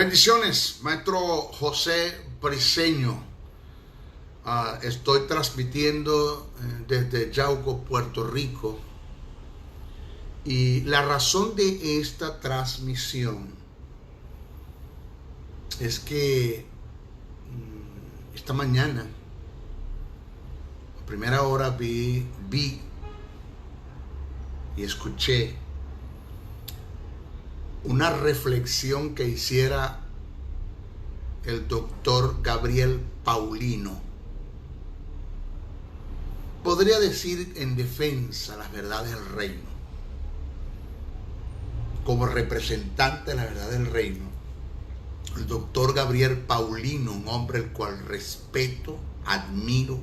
Bendiciones, maestro José Briceño. Estoy transmitiendo desde Yauco, Puerto Rico. Y la razón de esta transmisión es que esta mañana, a primera hora, vi y escuché una reflexión que hiciera el doctor Gabriel Paulino. Podría decir en defensa las verdades del reino. Como representante de la verdad del reino, el doctor Gabriel Paulino, un hombre el cual respeto, admiro,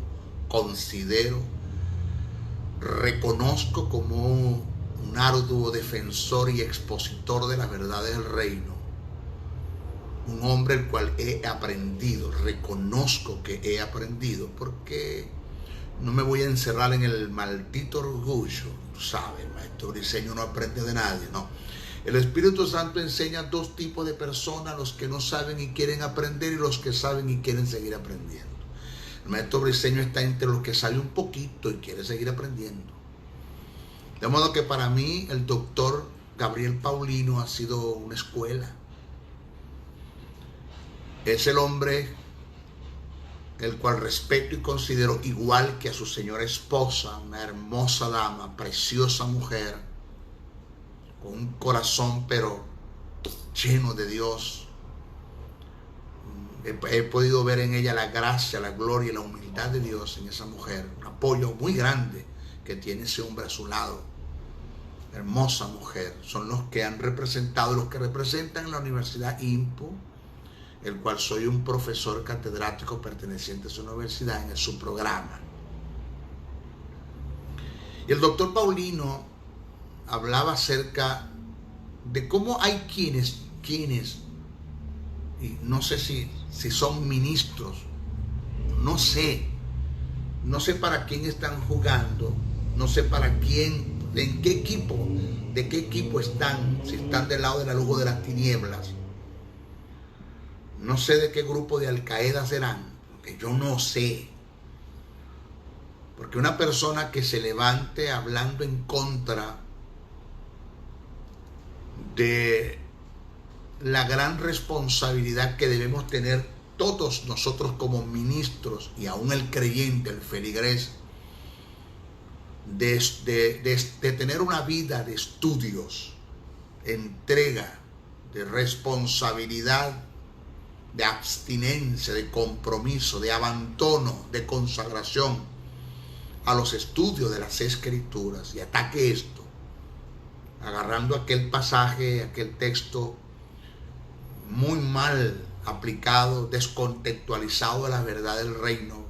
considero, reconozco como un arduo defensor y expositor de las verdades del reino. Un hombre el cual he aprendido, reconozco que he aprendido, porque no me voy a encerrar en el maldito orgullo. Tú sabes, el maestro Briceño no aprende de nadie, no. El Espíritu Santo enseña dos tipos de personas: los que no saben y quieren aprender, y los que saben y quieren seguir aprendiendo. El maestro Briceño está entre los que sabe un poquito y quiere seguir aprendiendo. De modo que para mí el doctor Gabriel Paulino ha sido una escuela. Es el hombre el cual respeto y considero igual que a su señora esposa, una hermosa dama, preciosa mujer, con un corazón pero lleno de Dios. He podido ver en ella la gracia, la gloria y la humildad de Dios en esa mujer. Un apoyo muy grande que tiene ese hombre a su lado. Hermosa mujer. Son los que han representado, los que representan en la Universidad IMPU, el cual soy un profesor catedrático perteneciente a su universidad en su programa. Y el doctor Paulino hablaba acerca de cómo hay quienes, y no sé si son ministros, no sé para quién están jugando, no sé para quién, en qué equipo, de qué equipo están, si están del lado de la luz o de las tinieblas. No sé de qué grupo de Al Qaeda serán, porque yo no sé. Porque una persona que se levante hablando en contra de la gran responsabilidad que debemos tener todos nosotros como ministros, y aún el creyente, el feligrés, de tener una vida de estudios, entrega, de responsabilidad, de abstinencia, de compromiso, de abandono, de consagración a los estudios de las Escrituras, y ataque esto, agarrando aquel pasaje, aquel texto muy mal aplicado, descontextualizado de la verdad del reino,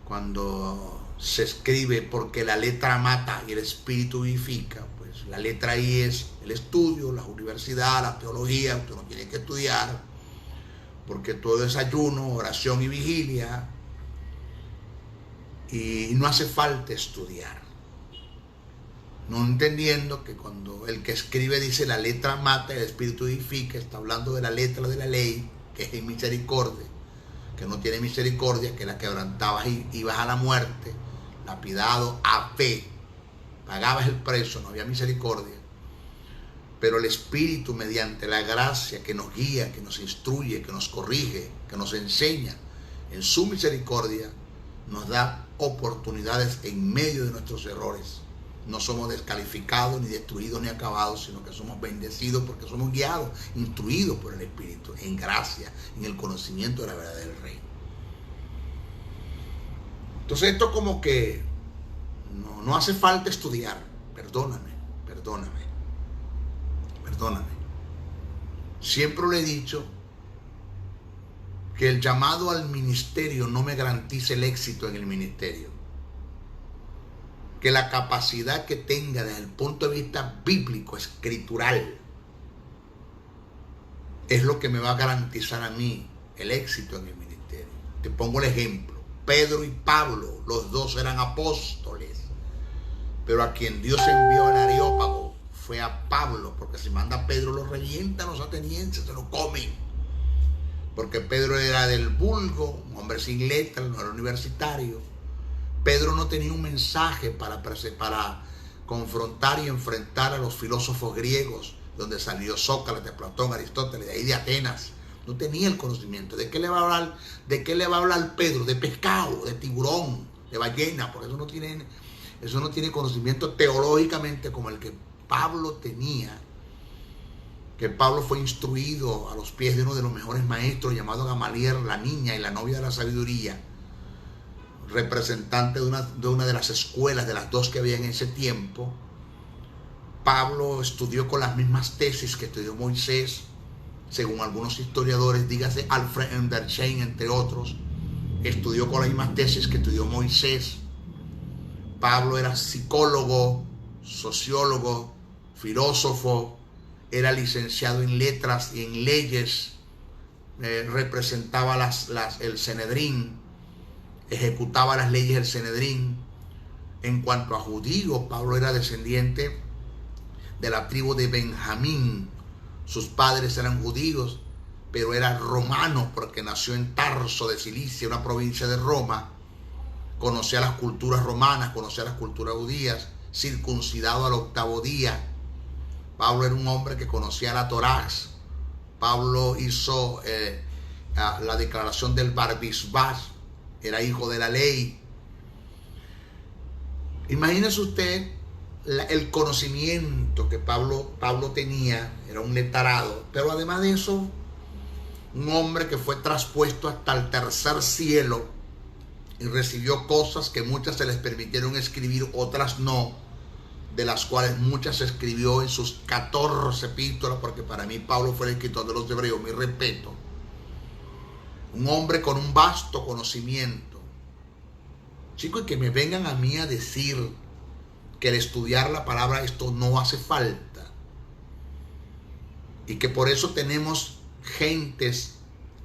cuando se escribe porque la letra mata y el espíritu vivifica. Pues la letra ahí es el estudio, la universidad, la teología. Usted no tiene que estudiar, porque todo es ayuno, oración y vigilia, y no hace falta estudiar. No entendiendo que cuando el que escribe dice la letra mata y el espíritu edifica, está hablando de la letra de la ley, que es misericordia, que no tiene misericordia, que la quebrantabas y ibas a la muerte, lapidado a fe, pagabas el precio, no había misericordia. Pero el Espíritu, mediante la gracia que nos guía, que nos instruye, que nos corrige, que nos enseña, en su misericordia nos da oportunidades en medio de nuestros errores. No somos descalificados, ni destruidos, ni acabados, sino que somos bendecidos porque somos guiados, instruidos por el Espíritu, en gracia, en el conocimiento de la verdad del reino. Entonces esto como que no hace falta estudiar. Perdóname. Siempre le he dicho que el llamado al ministerio no me garantiza el éxito en el ministerio. Que la capacidad que tenga desde el punto de vista bíblico, escritural, es lo que me va a garantizar a mí el éxito en el ministerio. Te pongo el ejemplo. Pedro y Pablo, los dos eran apóstoles, pero a quien Dios envió al Areópago fue a Pablo, porque si manda a Pedro lo revientan los atenienses, se lo comen. Porque Pedro era del vulgo, un hombre sin letras, no era universitario. Pedro no tenía un mensaje para confrontar y enfrentar a los filósofos griegos, donde salió Sócrates, Platón, Aristóteles, de ahí de Atenas. No tenía el conocimiento. ¿De qué le va a hablar? ¿De qué le va a hablar Pedro? De pescado, de tiburón, de ballena, porque eso no tiene conocimiento teológicamente como el que Pablo tenía. Que Pablo fue instruido a los pies de uno de los mejores maestros, llamado Gamaliel, la niña y la novia de la sabiduría, representante de una de las escuelas, de las dos que había en ese tiempo. Pablo estudió con las mismas tesis que estudió Moisés, según algunos historiadores, dígase Alfred Enderschein, entre otros. Estudió con las mismas tesis que estudió Moisés. Pablo era psicólogo, sociólogo, filósofo, era licenciado en letras y en leyes, representaba el Sanedrín, ejecutaba las leyes del Sanedrín. En cuanto a judíos, Pablo era descendiente de la tribu de Benjamín. Sus padres eran judíos, pero era romano porque nació en Tarso de Cilicia, una provincia de Roma. Conocía las culturas romanas, conocía las culturas judías, circuncidado al 8º día. Pablo era un hombre que conocía la Torá. Pablo hizo la declaración del Bar Mizvah, era hijo de la ley. Imagínese usted el conocimiento que Pablo tenía, era un letrado, pero además de eso, un hombre que fue traspuesto hasta el tercer cielo y recibió cosas que muchas se les permitieron escribir, otras no, de las cuales muchas escribió en sus 14 epístolas, porque para mí Pablo fue el escritor de los Hebreos, mi respeto. Un hombre con un vasto conocimiento. Chicos, que me vengan a mí a decir que el estudiar la palabra esto no hace falta. Y que por eso tenemos gentes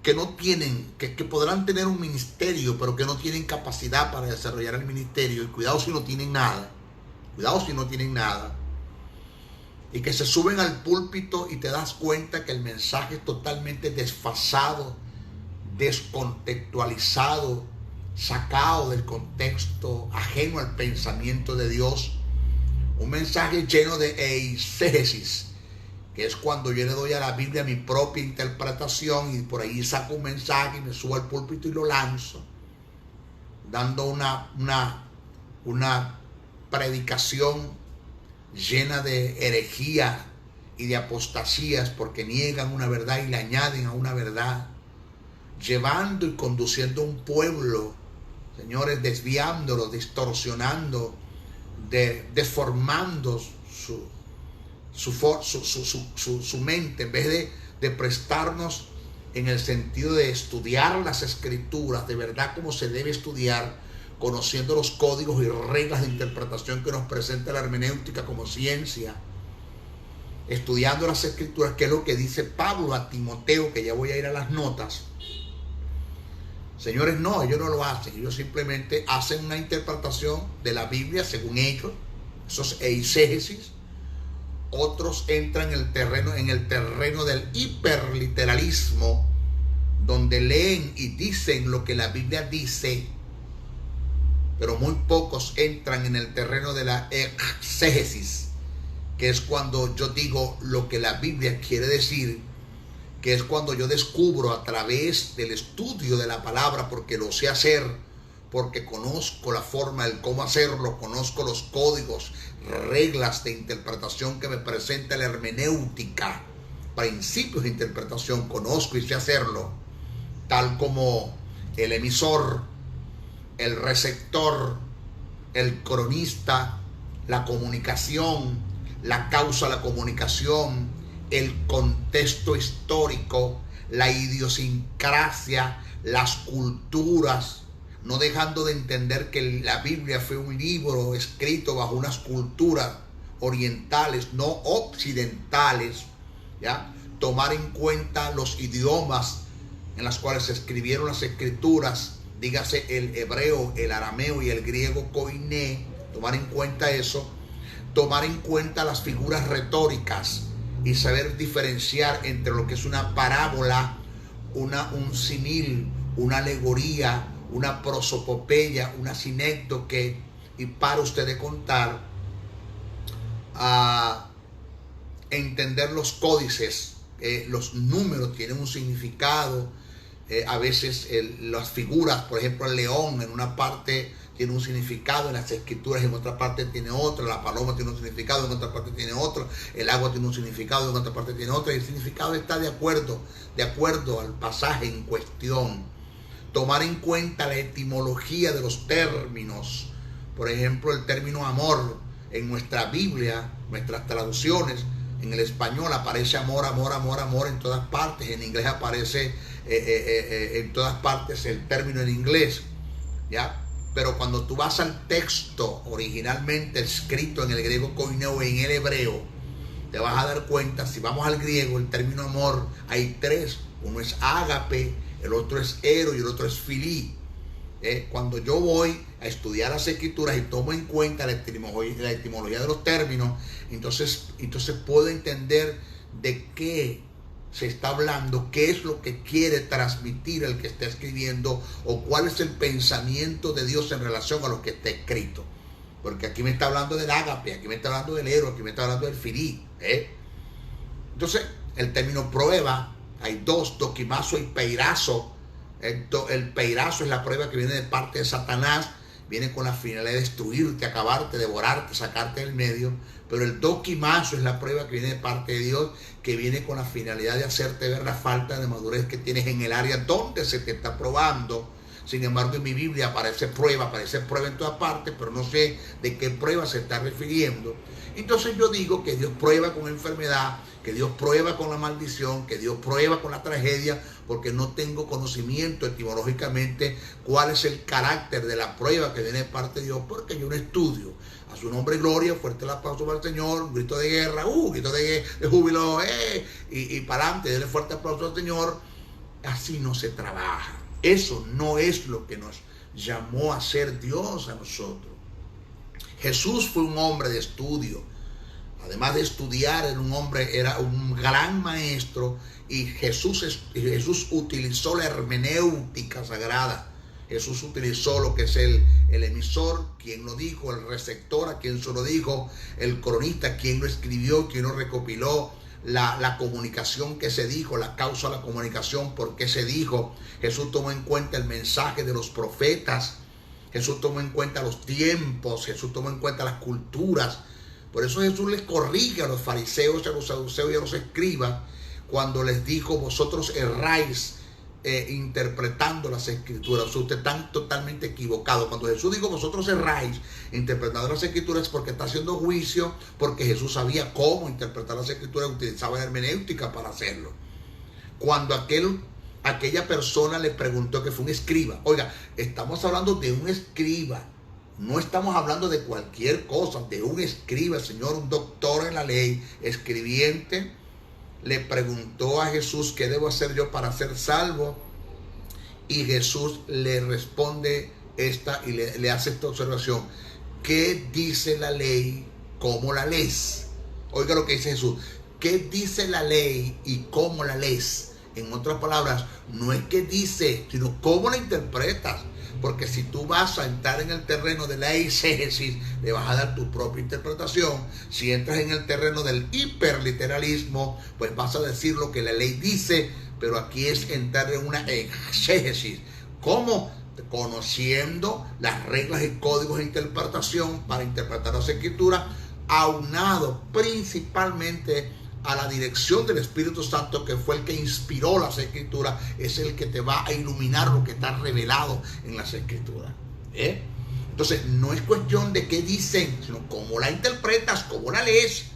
que no tienen, que podrán tener un ministerio, pero que no tienen capacidad para desarrollar el ministerio. Y cuidado si no tienen nada. Cuidado si no tienen nada. Y que se suben al púlpito y te das cuenta que el mensaje es totalmente desfasado, descontextualizado, sacado del contexto, ajeno al pensamiento de Dios. Un mensaje lleno de eisegesis, que es cuando yo le doy a la Biblia mi propia interpretación y por ahí saco un mensaje y me subo al púlpito y lo lanzo, dando una predicación llena de herejía y de apostasías, porque niegan una verdad y le añaden a una verdad, llevando y conduciendo un pueblo, señores, desviándolo, distorsionando, deformando su mente, en vez de prestarnos en el sentido de estudiar las escrituras de verdad como se debe estudiar, conociendo los códigos y reglas de interpretación que nos presenta la hermenéutica como ciencia, estudiando las escrituras, que es lo que dice Pablo a Timoteo, que ya voy a ir a las notas. Señores, no, ellos no lo hacen, ellos simplemente hacen una interpretación de la Biblia según ellos, esos eisegesis. Otros entran en el terreno del hiperliteralismo, donde leen y dicen lo que la Biblia dice, pero muy pocos entran en el terreno de la exégesis, que es cuando yo digo lo que la Biblia quiere decir, que es cuando yo descubro a través del estudio de la palabra, porque lo sé hacer, porque conozco la forma, el cómo hacerlo, conozco los códigos, reglas de interpretación que me presenta la hermenéutica, principios de interpretación, conozco y sé hacerlo, tal como el emisor, el receptor, el cronista, la comunicación, la causa de la comunicación, el contexto histórico, la idiosincrasia, las culturas, no dejando de entender que la Biblia fue un libro escrito bajo unas culturas orientales, no occidentales, ¿ya? Tomar en cuenta los idiomas en los cuales se escribieron las escrituras, dígase el hebreo, el arameo y el griego koiné, tomar en cuenta eso, tomar en cuenta las figuras retóricas y saber diferenciar entre lo que es una parábola, un símil, una alegoría, una prosopopeya, una sinécdoque, y para usted de contar, a entender los códices, los números tienen un significado, a veces las figuras, por ejemplo el león en una parte tiene un significado en las escrituras, en otra parte tiene otro, la paloma tiene un significado, en otra parte tiene otro, el agua tiene un significado, en otra parte tiene otro, y el significado está de acuerdo al pasaje en cuestión. Tomar en cuenta la etimología de los términos, por ejemplo el término amor en nuestra Biblia, nuestras traducciones, en el español aparece amor, amor, amor, amor en todas partes, en inglés aparece en todas partes el término en inglés, ¿ya? Pero cuando tú vas al texto originalmente escrito en el griego koineo y en el hebreo, te vas a dar cuenta, si vamos al griego, el término amor, hay tres. Uno es ágape, el otro es ero y el otro es filí. Cuando yo voy a estudiar las escrituras y tomo en cuenta la etimología de los términos, entonces puedo entender de qué se está hablando, qué es lo que quiere transmitir el que está escribiendo, o cuál es el pensamiento de Dios en relación a lo que está escrito. Porque aquí me está hablando del ágape, aquí me está hablando del ero, aquí me está hablando del filí. Entonces, el término prueba, hay dos, doquimazo y peirazo. El peirazo es la prueba que viene de parte de Satanás, viene con la finalidad de destruirte, acabarte, devorarte, sacarte del medio. Pero el doquimazo es la prueba que viene de parte de Dios, que viene con la finalidad de hacerte ver la falta de madurez que tienes en el área donde se te está probando. Sin embargo, en mi Biblia aparece prueba en todas partes, pero no sé de qué prueba se está refiriendo. Entonces yo digo que Dios prueba con enfermedad, que Dios prueba con la maldición, que Dios prueba con la tragedia, porque no tengo conocimiento etimológicamente cuál es el carácter de la prueba que viene de parte de Dios, porque yo no estudio. A su nombre gloria, fuerte el aplauso para el Señor, un grito de guerra, grito de júbilo, y para adelante, denle fuerte aplauso al Señor. Así no se trabaja. Eso no es lo que nos llamó a ser Dios a nosotros. Jesús fue un hombre de estudio. Además de estudiar, era un gran maestro, y Jesús utilizó la hermenéutica sagrada. Jesús utilizó lo que es el emisor, quien lo dijo, el receptor, a quien se lo dijo, el cronista, quien lo escribió, quien lo recopiló, la comunicación que se dijo, la causa de la comunicación, por qué se dijo. Jesús tomó en cuenta el mensaje de los profetas, Jesús tomó en cuenta los tiempos, Jesús tomó en cuenta las culturas. Por eso Jesús les corrige a los fariseos, a los saduceos y a los escribas, cuando les dijo: vosotros erráis interpretando las escrituras. Ustedes están totalmente equivocados. Cuando Jesús dijo vosotros erráis interpretando las escrituras, porque está haciendo juicio, porque Jesús sabía cómo interpretar las escrituras, utilizaba la hermenéutica para hacerlo. Cuando aquella persona le preguntó, que fue un escriba, oiga, estamos hablando de un escriba, no estamos hablando de cualquier cosa, de un escriba, Señor, un doctor en la ley, escribiente, le preguntó a Jesús: ¿qué debo hacer yo para ser salvo? Y Jesús le responde y le hace esta observación: ¿qué dice la ley? ¿Cómo la lees? Oiga lo que dice Jesús: ¿qué dice la ley y cómo la lees? En otras palabras, no es que dice, sino cómo la interpretas. Porque si tú vas a entrar en el terreno de la exégesis, le vas a dar tu propia interpretación. Si entras en el terreno del hiperliteralismo, pues vas a decir lo que la ley dice, pero aquí es entrar en una exégesis. ¿Cómo? Conociendo las reglas y códigos de interpretación para interpretar las escrituras, aunado principalmente a la dirección del Espíritu Santo, que fue el que inspiró las escrituras, es el que te va a iluminar lo que está revelado en las escrituras. Entonces, no es cuestión de qué dicen, sino cómo la interpretas, cómo la lees,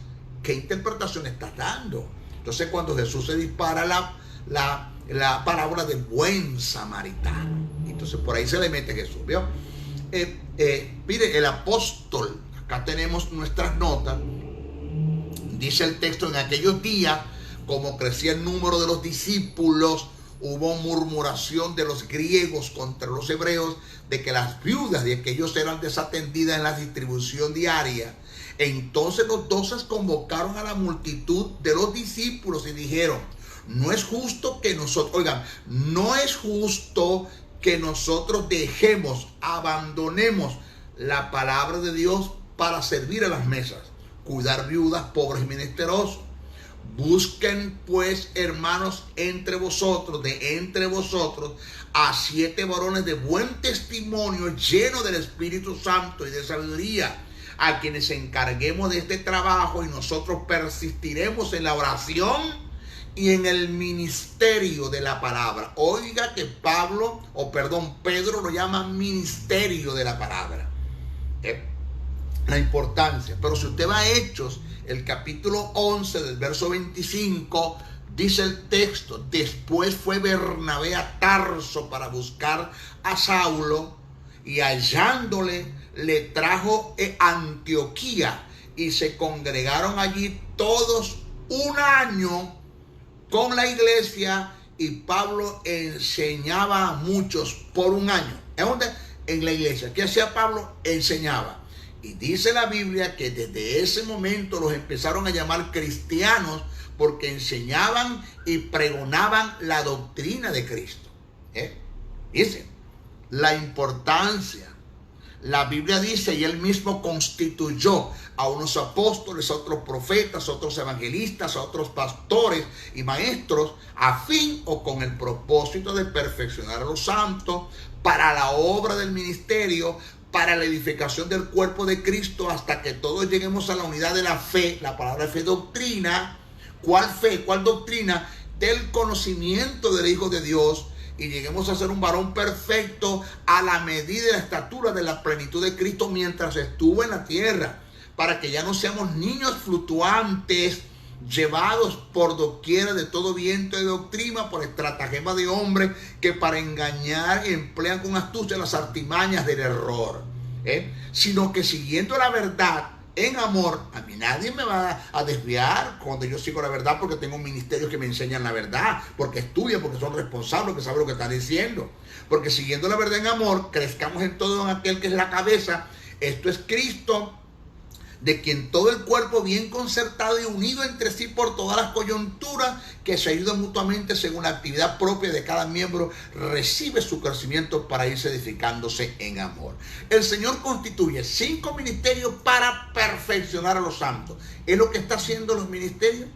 qué interpretación estás dando. Entonces, cuando Jesús se dispara la parábola del buen samaritano, entonces por ahí se le mete Jesús, ¿vio? Mire, el apóstol, acá tenemos nuestras notas. Dice el texto: en aquellos días, como crecía el número de los discípulos, hubo murmuración de los griegos contra los hebreos de que las viudas de aquellos eran desatendidas en la distribución diaria. Entonces los 12 convocaron a la multitud de los discípulos y dijeron: no es justo que nosotros, oigan, no es justo que nosotros dejemos, abandonemos la palabra de Dios para servir a las mesas, cuidar viudas, pobres y menesterosos. Busquen pues, hermanos, entre vosotros, a 7 varones de buen testimonio, llenos del Espíritu Santo y de sabiduría, a quienes encarguemos de este trabajo, y nosotros persistiremos en la oración y en el ministerio de la palabra. Oiga que Pedro lo llama ministerio de la palabra. La importancia. Pero si usted va a Hechos, el capítulo 11 del verso 25, dice el texto: después fue Bernabé a Tarso para buscar a Saulo, y hallándole le trajo a Antioquía, y se congregaron allí todos un año con la iglesia, y Pablo enseñaba a muchos por un año. ¿En dónde? En la iglesia. ¿Qué hacía Pablo? Enseñaba. Y dice la Biblia que desde ese momento los empezaron a llamar cristianos, porque enseñaban y pregonaban la doctrina de Cristo. Dice la importancia. La Biblia dice: y él mismo constituyó a unos apóstoles, a otros profetas, a otros evangelistas, a otros pastores y maestros, a fin o con el propósito de perfeccionar a los santos para la obra del ministerio, para la edificación del cuerpo de Cristo, hasta que todos lleguemos a la unidad de la fe. La palabra fe, doctrina. ¿Cuál fe? ¿Cuál doctrina? Del conocimiento del Hijo de Dios, y lleguemos a ser un varón perfecto, a la medida y la estatura de la plenitud de Cristo mientras estuvo en la tierra, para que ya no seamos niños fluctuantes, llevados por doquiera de todo viento de doctrina, por estratagema de hombres que para engañar emplean con astucia las artimañas del error, sino que siguiendo la verdad en amor. A mí nadie me va a desviar cuando yo sigo la verdad, porque tengo ministerios que me enseñan la verdad, porque estudian, porque son responsables, que saben lo que están diciendo. Porque siguiendo la verdad en amor, crezcamos en todo en aquel que es la cabeza, esto es Cristo, de quien todo el cuerpo, bien concertado y unido entre sí por todas las coyunturas que se ayudan mutuamente según la actividad propia de cada miembro, recibe su crecimiento para irse edificándose en amor. El Señor constituye 5 ministerios para perfeccionar a los santos. Es lo que está haciendo los ministerios.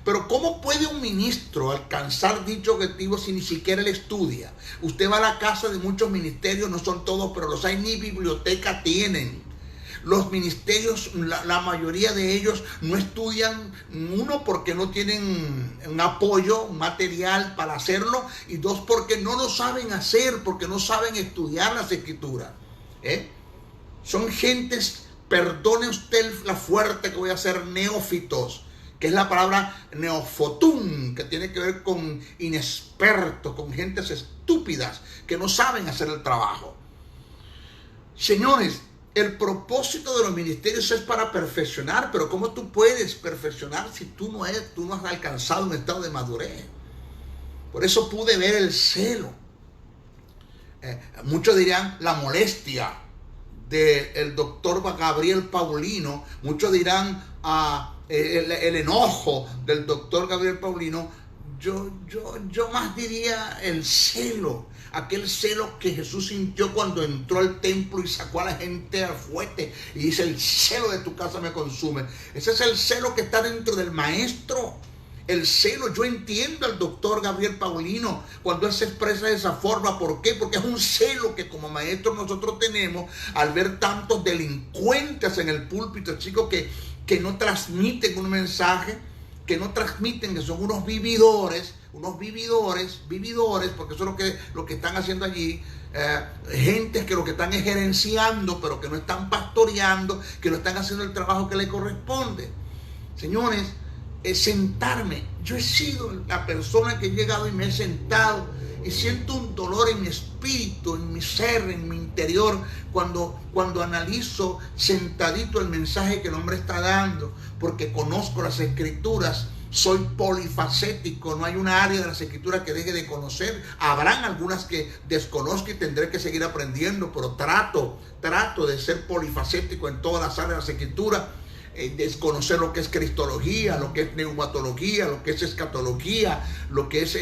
Pero ¿cómo puede un ministro alcanzar dicho objetivo si ni siquiera él estudia? Usted va a la casa de muchos ministerios, no son todos, pero los hay, ni biblioteca tienen. Los ministerios, la mayoría de ellos no estudian, uno, porque no tienen un apoyo, un material para hacerlo, y dos, porque no lo saben hacer, porque no saben estudiar las escrituras. Son gentes, perdone usted la fuerte que voy a hacer, neófitos, que es la palabra neofotún, que tiene que ver con inexpertos, con gentes estúpidas que no saben hacer el trabajo. Señores, el propósito de los ministerios es para perfeccionar, pero ¿cómo tú puedes perfeccionar si tú no has alcanzado un estado de madurez? Por eso pude ver el celo. Muchos dirán la molestia del doctor Gabriel Paulino, muchos dirán el enojo del doctor Gabriel Paulino. Yo más diría el celo, aquel celo que Jesús sintió cuando entró al templo y sacó a la gente al fuerte y dice: el celo de tu casa me consume. Ese es el celo que está dentro del maestro. El celo, yo entiendo al doctor Gabriel Paulino cuando él se expresa de esa forma. ¿Por qué? Porque es un celo que como maestros nosotros tenemos al ver tantos delincuentes en el púlpito, chicos, que no transmiten un mensaje, que no transmiten, que son unos vividores, porque eso es lo que están haciendo allí. Gentes que lo que están es gerenciando, pero que no están pastoreando, que no están haciendo el trabajo que le corresponde. Señores, sentarme, yo he sido la persona que he llegado y me he sentado y siento un dolor en mi espíritu, en mi ser, en mi interior, cuando analizo sentadito el mensaje que el hombre está dando, porque conozco las escrituras, soy polifacético, no hay una área de las escrituras que deje de conocer. Habrán algunas que desconozco y tendré que seguir aprendiendo, pero trato de ser polifacético en todas las áreas de las escrituras. desconocer lo que es cristología, lo que es neumatología, lo que es escatología, lo que es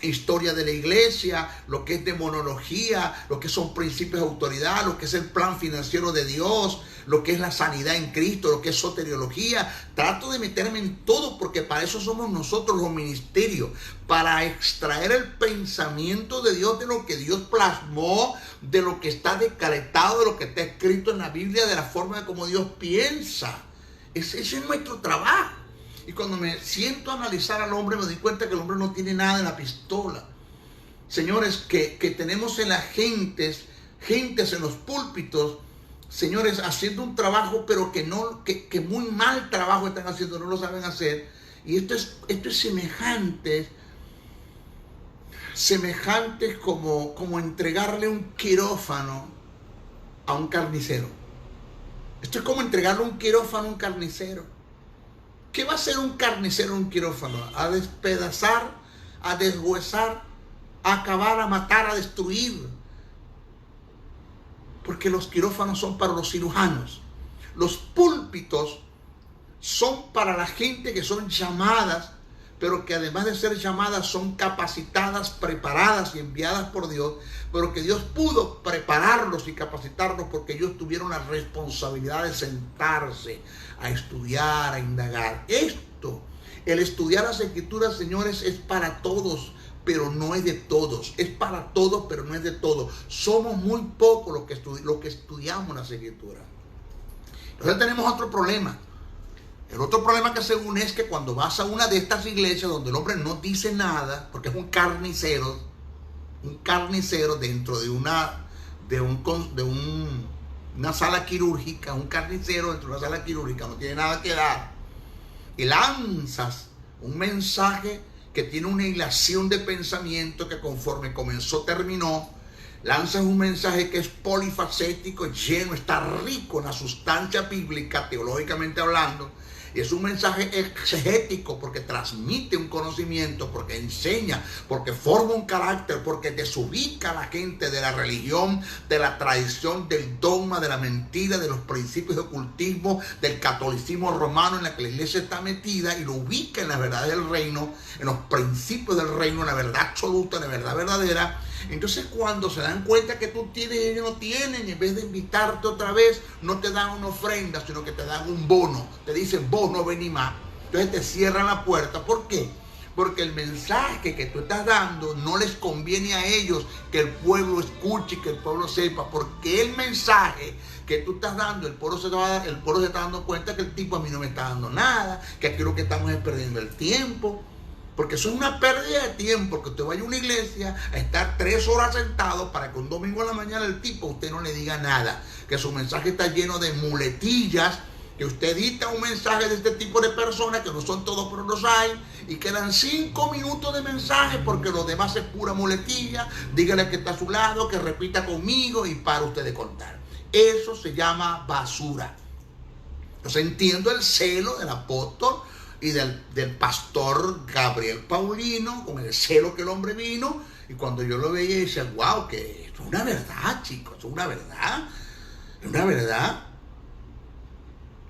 historia de la iglesia, lo que es demonología, lo que son principios de autoridad, lo que es el plan financiero de Dios, lo que es la sanidad en Cristo, lo que es soteriología. Trato de meterme en todo porque para eso somos nosotros los ministerios, para extraer el pensamiento de Dios, de lo que Dios plasmó, de lo que está decretado, de lo que está escrito en la Biblia, de la forma de como Dios piensa. Ese es nuestro trabajo. Y cuando me siento a analizar al hombre, me doy cuenta que el hombre no tiene nada en la pistola. Señores, que tenemos en las gentes en los púlpitos, señores, haciendo un trabajo, pero que muy mal trabajo están haciendo, no lo saben hacer. Y esto es semejante como entregarle un quirófano a un carnicero. Esto es como entregarle un quirófano a un carnicero. ¿Qué va a hacer un carnicero en un quirófano? A despedazar, a deshuesar, a acabar, a matar, a destruir. Porque los quirófanos son para los cirujanos. Los púlpitos son para la gente que son llamadas, pero que además de ser llamadas son capacitadas, preparadas y enviadas por Dios, pero que Dios pudo prepararlos y capacitarlos porque ellos tuvieron la responsabilidad de sentarse a estudiar, a indagar. El estudiar las Escrituras, señores, es para todos, pero no es de todos. Es para todos, pero no es de todos. Somos muy pocos los que estudiamos las Escrituras. Entonces tenemos otro problema. El otro problema que según es que cuando vas a una de estas iglesias donde el hombre no dice nada, porque es un carnicero dentro de una sala quirúrgica, un carnicero dentro de una sala quirúrgica, no tiene nada que dar, y lanzas un mensaje que tiene una hilación de pensamiento que conforme comenzó, terminó. Lanzas un mensaje que es polifacético, lleno, está rico en la sustancia bíblica, teológicamente hablando. Y es un mensaje exegético porque transmite un conocimiento, porque enseña, porque forma un carácter, porque desubica a la gente de la religión, de la tradición, del dogma, de la mentira, de los principios de ocultismo, del catolicismo romano en la que la iglesia está metida, y lo ubica en las verdades del reino, en los principios del reino, en la verdad absoluta, en la verdad verdadera. Entonces cuando se dan cuenta que tú tienes y ellos no tienen, en vez de invitarte otra vez, no te dan una ofrenda, sino que te dan un bono. Te dicen, vos no venís más. Entonces te cierran la puerta. ¿Por qué? Porque el mensaje que tú estás dando no les conviene a ellos que el pueblo escuche y que el pueblo sepa. Porque el mensaje que tú estás dando, el pueblo se está dando cuenta que el tipo a mí no me está dando nada, que aquí lo que estamos es perdiendo el tiempo. Porque eso es una pérdida de tiempo, que usted vaya a una iglesia a estar 3 horas sentado para que un domingo a la mañana el tipo a usted no le diga nada. Que su mensaje está lleno de muletillas, que usted edita un mensaje de este tipo de personas, que no son todos, pero los hay, y quedan 5 minutos de mensaje porque los demás es pura muletilla. Dígale que está a su lado, que repita conmigo y para usted de contar. Eso se llama basura. Entonces entiendo el celo del apóstol y del pastor Gabriel Paulino, con el celo que el hombre vino, y cuando yo lo veía decía, wow, que esto es una verdad, chicos, esto es una verdad, es una verdad.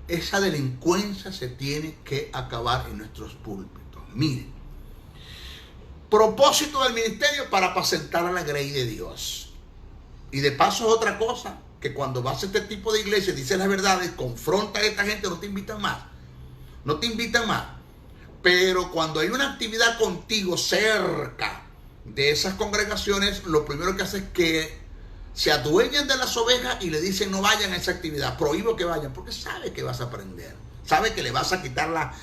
Esa delincuencia se tiene que acabar en nuestros púlpitos. Miren, propósito del ministerio para apacentar a la grey de Dios. Y de paso es otra cosa, que cuando vas a este tipo de iglesia, dices las verdades, confronta a esta gente, no te invitan más. No te invitan más. Pero cuando hay una actividad contigo cerca de esas congregaciones, lo primero que hace es que se adueñan de las ovejas y le dicen no vayan a esa actividad, prohíbo que vayan, porque sabe que vas a aprender, sabe que le vas a quitar la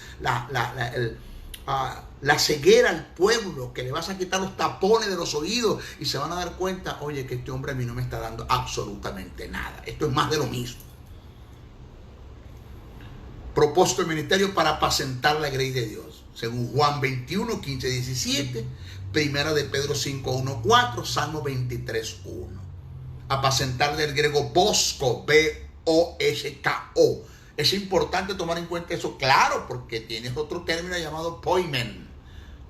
ceguera al pueblo, que le vas a quitar los tapones de los oídos, y se van a dar cuenta, oye, que este hombre a mí no me está dando absolutamente nada, esto es más de lo mismo. Propósito del ministerio para apacentar la grey de Dios. Según Juan 21, 15, 17, Primera de Pedro 5, 1, 4, Salmo 23, 1. Apacentar del griego bosco, B-O-S-K-O. Es importante tomar en cuenta eso, claro, porque tienes otro término llamado poimen.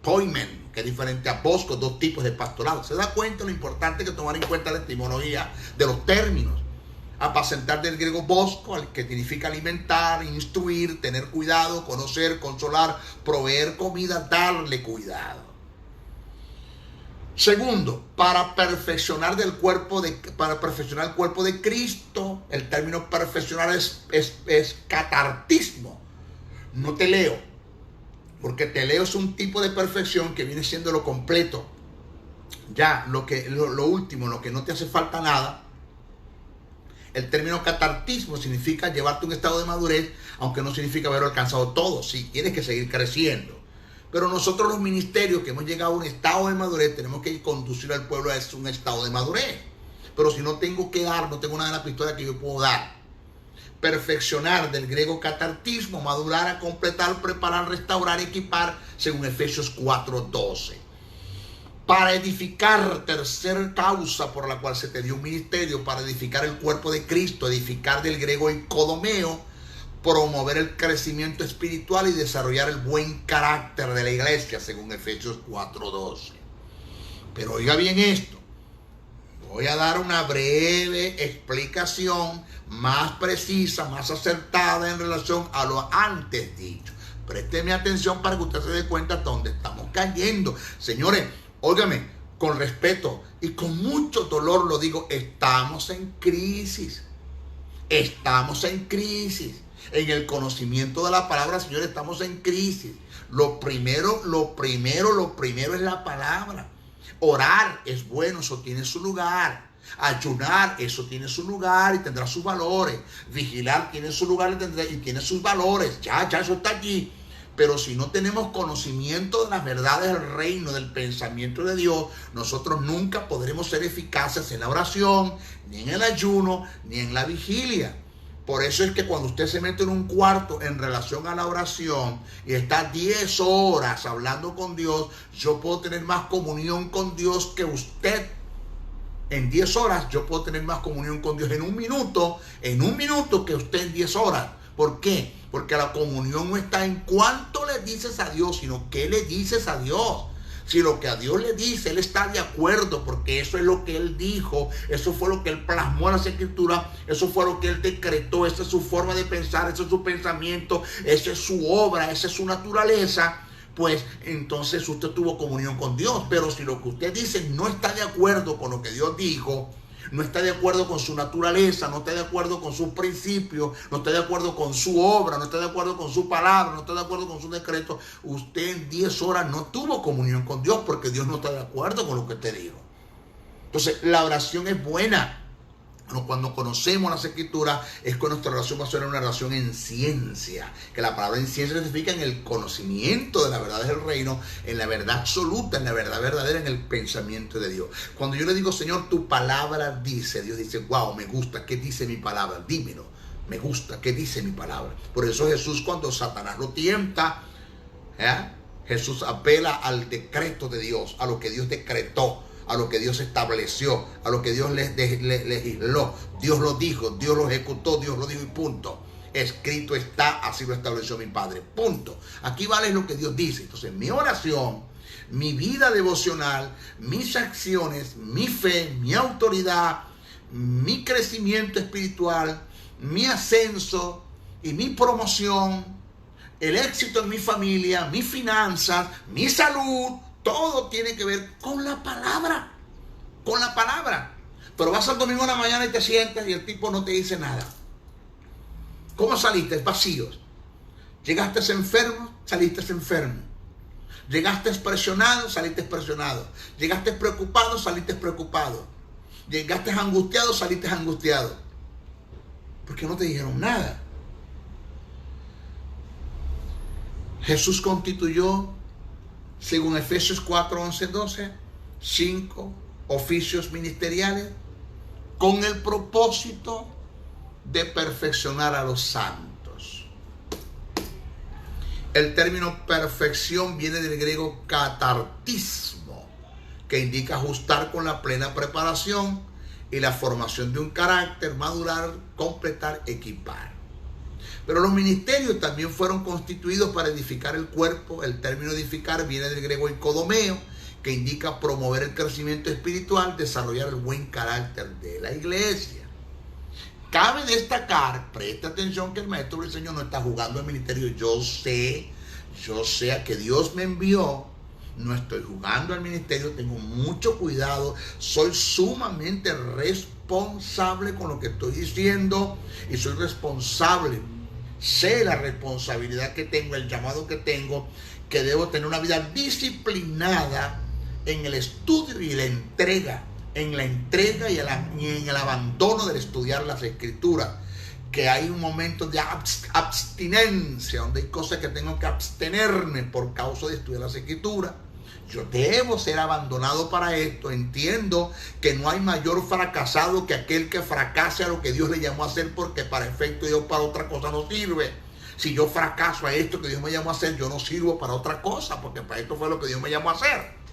Poimen, que es diferente a bosco, 2 tipos de pastorado. ¿Se da cuenta lo importante que tomar en cuenta la etimología de los términos? Apacentar del griego bosco, que significa alimentar, instruir, tener cuidado, conocer, consolar, proveer comida, darle cuidado. Segundo, para perfeccionar el cuerpo de Cristo, el término perfeccionar es catartismo. No teleo, porque teleo es un tipo de perfección que viene siendo lo completo. Ya, lo último, lo que no te hace falta nada. El término catartismo significa llevarte a un estado de madurez, aunque no significa haber alcanzado todo. Sí, tienes que seguir creciendo. Pero nosotros los ministerios que hemos llegado a un estado de madurez, tenemos que conducir al pueblo a un estado de madurez. Pero si no tengo que dar, no tengo nada en la pistola que yo puedo dar. Perfeccionar, del griego catartismo, madurar, a completar, preparar, restaurar, equipar, según Efesios 4:12. Para edificar, tercer causa por la cual se te dio un ministerio, para edificar el cuerpo de Cristo, edificar del griego oikodomeo, promover el crecimiento espiritual y desarrollar el buen carácter de la iglesia, según Efesios 4:12. Pero oiga bien esto, voy a dar una breve explicación más precisa, más acertada en relación a lo antes dicho. Présteme atención para que usted se dé cuenta de dónde estamos cayendo. Señores, óigame, con respeto y con mucho dolor lo digo, estamos en crisis. Estamos en crisis. En el conocimiento de la palabra, señores, estamos en crisis. Lo primero es la palabra. Orar es bueno, eso tiene su lugar. Ayunar, eso tiene su lugar y tendrá sus valores. Vigilar tiene su lugar y tiene sus valores. Ya, eso está allí. Pero si no tenemos conocimiento de las verdades del reino, del pensamiento de Dios, nosotros nunca podremos ser eficaces en la oración, ni en el ayuno, ni en la vigilia. Por eso es que cuando usted se mete en un cuarto en relación a la oración y está 10 horas hablando con Dios, yo puedo tener más comunión con Dios que usted. En 10 horas yo puedo tener más comunión con Dios en un minuto que usted en 10 horas. ¿Por qué? Porque la comunión no está en cuánto le dices a Dios, sino qué le dices a Dios. Si lo que a Dios le dice, Él está de acuerdo, porque eso es lo que Él dijo, eso fue lo que Él plasmó en las Escrituras, eso fue lo que Él decretó, esa es su forma de pensar, ese es su pensamiento, esa es su obra, esa es su naturaleza, pues entonces usted tuvo comunión con Dios. Pero si lo que usted dice no está de acuerdo con lo que Dios dijo, no está de acuerdo con su naturaleza, no está de acuerdo con sus principios, no está de acuerdo con su obra, no está de acuerdo con su palabra, no está de acuerdo con su decreto, usted en 10 horas no tuvo comunión con Dios, porque Dios no está de acuerdo con lo que usted dijo. Entonces, la oración es buena. Cuando conocemos las Escrituras, es que nuestra oración va a ser una oración en ciencia, que la palabra en ciencia significa en el conocimiento de la verdad del reino, en la verdad absoluta, en la verdad verdadera, en el pensamiento de Dios. Cuando yo le digo, Señor, tu palabra dice, Dios dice, wow, me gusta, ¿qué dice mi palabra? Dímelo, me gusta, ¿qué dice mi palabra? Por eso Jesús, cuando Satanás lo tienta, Jesús apela al decreto de Dios, a lo que Dios decretó, a lo que Dios estableció, a lo que Dios legisló. Dios lo dijo, Dios lo ejecutó, Dios lo dijo y punto. Escrito está, así lo estableció mi Padre, punto. Aquí vale lo que Dios dice. Entonces mi oración, mi vida devocional, mis acciones, mi fe, mi autoridad, mi crecimiento espiritual, mi ascenso y mi promoción, el éxito en mi familia, mis finanzas, mi salud, todo tiene que ver con la palabra. Con la palabra. Pero vas al domingo en la mañana y te sientas y el tipo no te dice nada. ¿Cómo saliste? Vacíos. Llegaste enfermo, saliste enfermo. Llegaste presionado, saliste presionado. Llegaste preocupado, saliste preocupado. Llegaste angustiado, saliste angustiado. ¿Por qué no te dijeron nada? Jesús constituyó, según Efesios 4, 11, 12, 5 oficios ministeriales con el propósito de perfeccionar a los santos. El término perfección viene del griego catartismo, que indica ajustar con la plena preparación y la formación de un carácter, madurar, completar, equipar. Pero los ministerios también fueron constituidos para edificar el cuerpo. El término edificar viene del griego oikodomeo, que indica promover el crecimiento espiritual, desarrollar el buen carácter de la iglesia. cabe destacar, presta atención, que el maestro Briceño no está jugando al ministerio. Yo sé a que Dios me envió, no estoy jugando al ministerio, tengo mucho cuidado, soy sumamente responsable con lo que estoy diciendo y soy responsable. Sé la responsabilidad que tengo, el llamado que tengo, que debo tener una vida disciplinada en el estudio y la entrega, en el abandono del estudiar las escrituras, que hay un momento de abstinencia, donde hay cosas que tengo que abstenerme por causa de estudiar las escrituras. Yo debo ser abandonado para esto. Entiendo que no hay mayor fracasado que aquel que fracase a lo que Dios le llamó a hacer, porque para efecto Dios para otra cosa no sirve. Si yo fracaso a esto que Dios me llamó a hacer, yo no sirvo para otra cosa, porque para esto fue lo que Dios me llamó a hacer.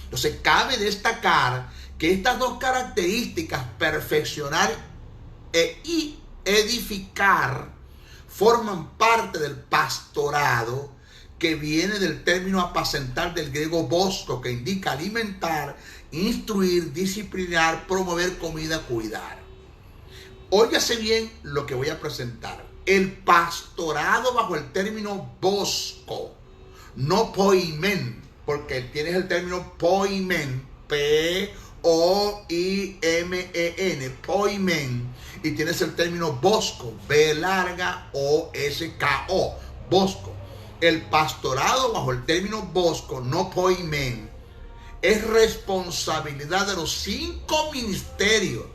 Entonces cabe destacar que estas dos características, perfeccionar y edificar, forman parte del pastorado, que viene del término apacentar del griego bosco, que indica alimentar, instruir, disciplinar, promover comida, cuidar. Óigase bien lo que voy a presentar. El pastorado bajo el término bosco, no poimen, porque tienes el término poimen, P-O-I-M-E-N, poimen, y tienes el término bosco, B-O-S-K-O, bosco. El pastorado bajo el término bosco, no poimen, es responsabilidad de los 5 ministerios.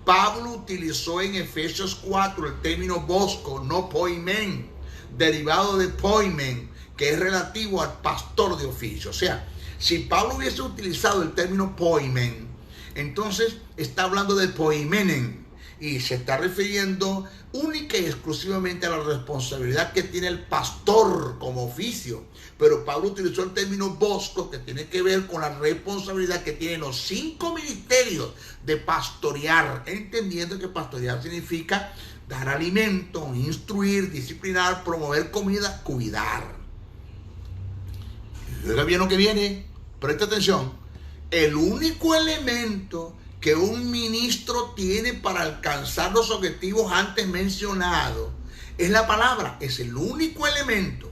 Pablo utilizó en Efesios 4 el término bosco, no poimen, derivado de poimen, que es relativo al pastor de oficio. O sea, si Pablo hubiese utilizado el término poimen, entonces está hablando de poimenen, y se está refiriendo única y exclusivamente a la responsabilidad que tiene el pastor como oficio. Pero Pablo utilizó el término bosco, que tiene que ver con la responsabilidad que tienen los 5 ministerios de pastorear, entendiendo que pastorear significa dar alimento, instruir, disciplinar, promover comida, cuidar. Y oiga bien lo que viene, presta atención. El único elemento que un ministro tiene para alcanzar los objetivos antes mencionados es la palabra. Es el único elemento.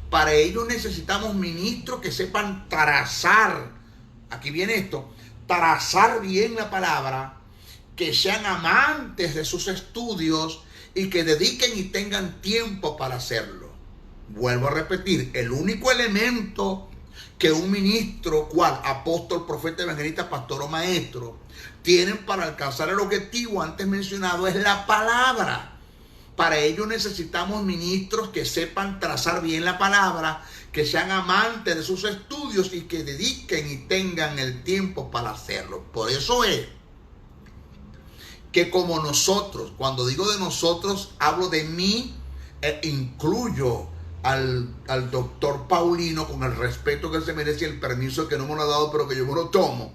Para ello necesitamos ministros que sepan trazar, aquí viene esto, trazar bien la palabra, que sean amantes de sus estudios y que dediquen y tengan tiempo para hacerlo. Vuelvo a repetir, el único elemento que un ministro, cual apóstol, profeta, evangelista, pastor o maestro, tienen para alcanzar el objetivo antes mencionado es la palabra. Para ello necesitamos ministros que sepan trazar bien la palabra, que sean amantes de sus estudios y que dediquen y tengan el tiempo para hacerlo. Por eso es que como nosotros, cuando digo de nosotros, hablo de mí, incluyo al doctor Paulino con el respeto que él se merece y el permiso que no me lo ha dado, pero que yo me lo tomo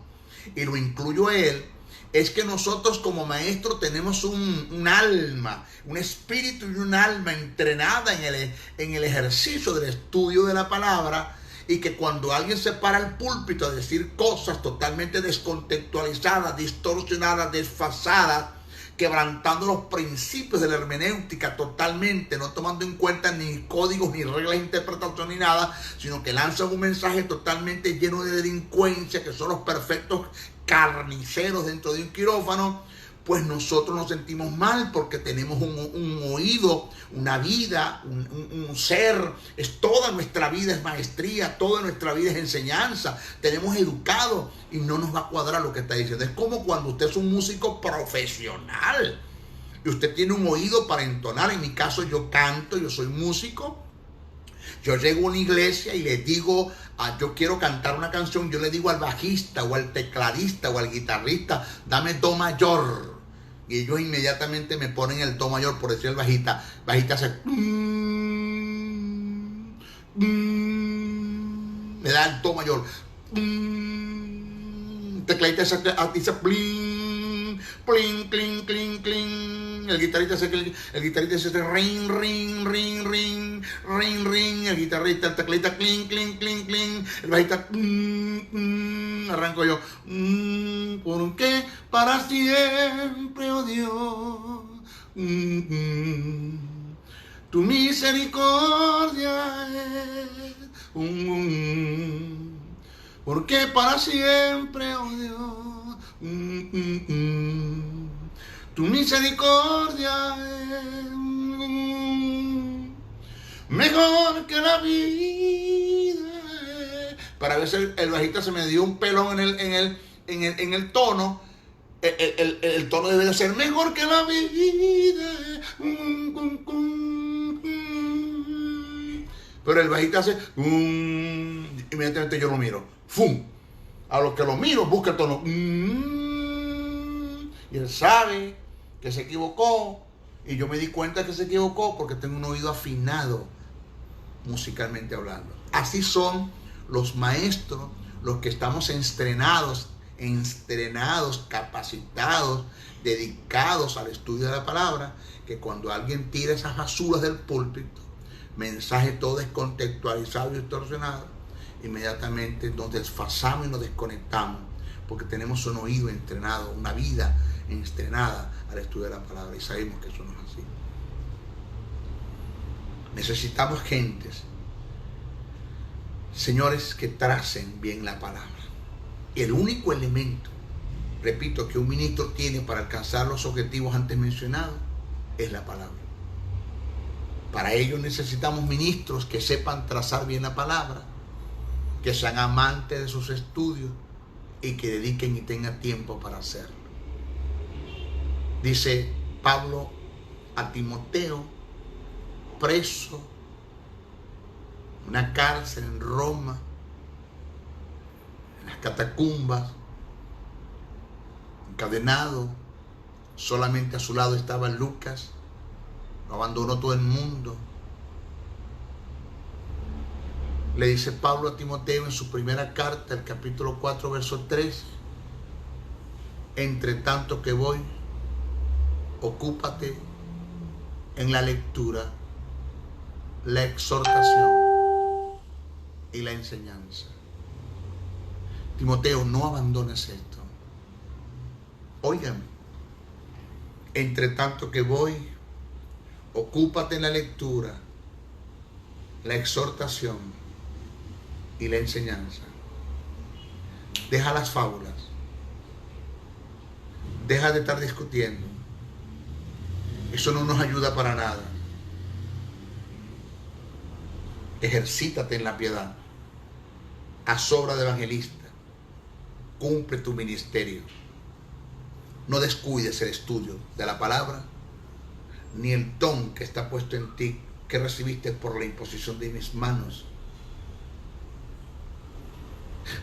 y lo incluyo a él. Es que nosotros como maestros tenemos un alma, un espíritu y un alma entrenada en el ejercicio del estudio de la palabra, y que cuando alguien se para al púlpito a decir cosas totalmente descontextualizadas, distorsionadas, desfasadas, quebrantando los principios de la hermenéutica totalmente, no tomando en cuenta ni códigos ni reglas de interpretación ni nada, sino que lanzan un mensaje totalmente lleno de delincuencia, que son los perfectos carniceros dentro de un quirófano, pues nosotros nos sentimos mal porque tenemos un oído, una vida, un ser. Es toda nuestra vida es maestría, toda nuestra vida es enseñanza. Tenemos educado y no nos va a cuadrar lo que está diciendo. Es como cuando usted es un músico profesional y usted tiene un oído para entonar. En mi caso yo canto, yo soy músico. Yo llego a una iglesia y le digo, yo quiero cantar una canción, yo le digo al bajista o al tecladista o al guitarrista, dame do mayor. Y ellos inmediatamente me ponen el do mayor, por decir el bajista. Bajista hace... me da el do mayor. Tecladista dice... Plin, plin, plin, plin, plin. El guitarrista hace el guitarrista hace ring, ring, ring, ring, ring, ring. El guitarrista, el teclista, clink, clink, clink, clink. El bajista, arranco yo. Porque para siempre, oh Dios, tu misericordia es. Porque para siempre, oh Dios, tu misericordia es mejor que la vida. Para ver el bajista se me dio un pelón en el tono. El tono debe de ser mejor que la vida. Pero el bajista hace inmediatamente yo lo miro. ¡Fum! A lo que lo miro, busca el tono. Y él sabe que se equivocó. Y yo me di cuenta que se equivocó porque tengo un oído afinado musicalmente hablando. Así son los maestros, los que estamos entrenados, capacitados, dedicados al estudio de la palabra, que cuando alguien tira esas basuras del púlpito, mensaje todo descontextualizado y distorsionado, inmediatamente nos desfasamos y nos desconectamos, porque tenemos un oído entrenado, una vida entrenada al estudio de la palabra, y sabemos que eso no es así. Necesitamos gentes, señores, que tracen bien la palabra. El único elemento, repito, que un ministro tiene para alcanzar los objetivos antes mencionados es la palabra. Para ello necesitamos ministros que sepan trazar bien la palabra, que sean amantes de sus estudios y que dediquen y tengan tiempo para hacerlo. Dice Pablo a Timoteo, preso, en una cárcel en Roma, en las catacumbas, encadenado. Solamente a su lado estaba Lucas. Lo abandonó todo el mundo. Le dice Pablo a Timoteo en su primera carta, el capítulo 4, verso 3: entre tanto que voy, ocúpate en la lectura, la exhortación y la enseñanza. Timoteo, no abandones esto. Oigan, entre tanto que voy, ocúpate en la lectura, la exhortación y la enseñanza. Deja las fábulas. Deja de estar discutiendo. Eso no nos ayuda para nada. Ejercítate en la piedad. Haz obra de evangelista. Cumple tu ministerio. No descuides el estudio de la palabra, ni el don que está puesto en ti, que recibiste por la imposición de mis manos.